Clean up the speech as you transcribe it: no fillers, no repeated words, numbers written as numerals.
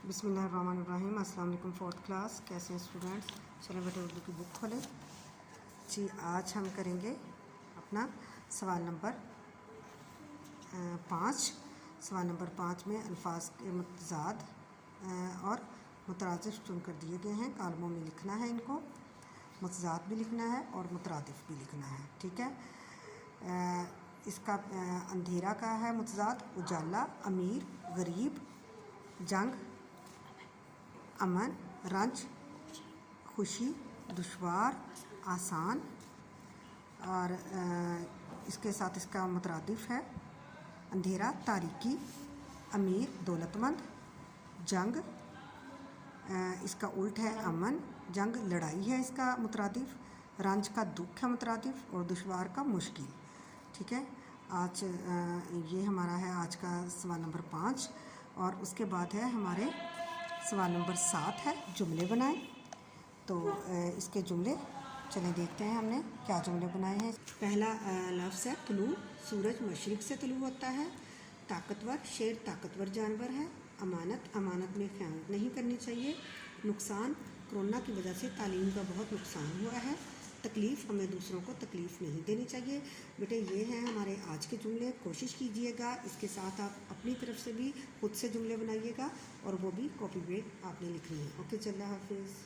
बिस्मिल्लाहिर्रहमानिर्रहीम। अस्सलाम वालेकुम। फोर्थ क्लास, कैसे हैं स्टूडेंट्स? चलें बेटे उर्दू की बुक खोलें जी। आज हम करेंगे अपना सवाल नंबर 5। सवाल नंबर 5 में अल्फाज के मुतज़ाद और मुतरादिफ चुनकर दिए गए हैं। कालमों में लिखना है, इनको मुतज़ाद भी लिखना है और मुतरादिफ भी लिखना है। ठीक है। इसका अंधेरा का है मुतज़ाद, उजाला, अमीर, गरीब, जंग, अमन, रंज, खुशी, दुश्वार, आसान। और इसके साथ इसका मुतरादिफ है अंधेरा, तारीकी, अमीर, दौलतमंद, जंग इसका उल्ट है अमन। जंग लड़ाई है इसका मुतरादिफ, रंज का दुख है मुतरादिफ और दुश्वार का मुश्किल। ठीक है। आज ये हमारा है आज का सवाल नंबर 5। और उसके बाद है हमारे सवाल नंबर 7 है जुमले बनाएं। तो इसके जुमले चलें देखते हैं हमने क्या जुमले बनाए हैं। पहला लफ्ज़ है तुलू। सूरज मशरिक़ से तुलू होता है। ताकतवर, शेर ताकतवर जानवर है। अमानत, अमानत में ख़यानत नहीं करनी चाहिए। नुकसान, कोरोना की वजह से तालीम का बहुत नुकसान हुआ है। तकलीफ़, हमें दूसरों को तकलीफ़ नहीं देनी चाहिए। बेटे ये हैं हमारे आज के जुमले। कोशिश कीजिएगा इसके साथ आप अपनी तरफ से भी खुद से जुमले बनाइएगा और वो भी कॉपी पे आपने लिखनी है। ओके, अल्लाह हाफिज़।